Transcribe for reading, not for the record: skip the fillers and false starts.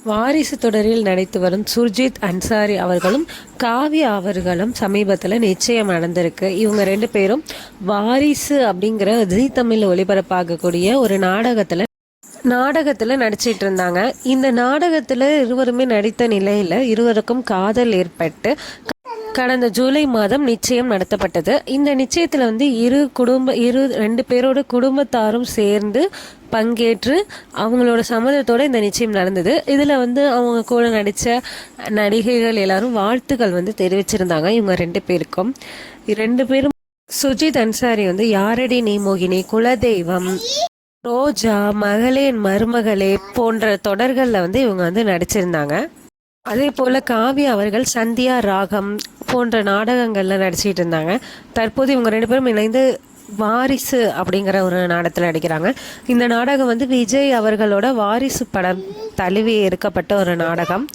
வாரிசு தொடரில் நடித்து வரும் சுர்ஜித் அன்சாரி அவர்களும் காவ்யா அவர்களும் சமீபத்தில் நிச்சயம் நடந்திருக்கு. இவங்க 2 பேரும் வாரிசு அப்படிங்கிற ஜீ தமிழில் ஒளிபரப்பாகக்கூடிய ஒரு நாடகத்தில் நடிச்சிட்டு இருந்தாங்க. இந்த நாடகத்தில் இருவருமே நடித்த நிலையில் இருவருக்கும் காதல் ஏற்பட்டு கடந்த ஜூலை மாதம் நிச்சயம் நடத்தப்பட்டது. இந்த நிச்சயத்தில் வந்து 2 பேரோட குடும்பத்தாரும் சேர்ந்து பங்கேற்று அவங்களோட சம்மதத்தோடு இந்த நிச்சயம் நடந்தது. இதில் வந்து அவங்க கூட நடித்த நடிகைகள் எல்லாரும் வாழ்த்துக்கள் வந்து தெரிவிச்சிருந்தாங்க இவங்க 2 பேருக்கும். 2 பேரும் சுஜித் அன்சாரி வந்து யாரடி நீ மோகினி, குலதெய்வம், ரோஜா, மகளேன் மருமகளே போன்ற தொடர்களில் வந்து இவங்க வந்து நடிச்சிருந்தாங்க. அதே போல் காவ்யா அவர்கள் சந்தியா ராகம் போன்ற நாடகங்களில் நடிச்சிட்டு இருந்தாங்க. தற்போது இவங்க 2 பேரும் இணைந்து வாரிசு அப்படிங்கிற ஒரு நாடகத்தில் நடிக்கிறாங்க. இந்த நாடகம் வந்து விஜய் அவர்களோட வாரிசு படம் தழுவி எடுக்கப்பட்ட ஒரு நாடகம்.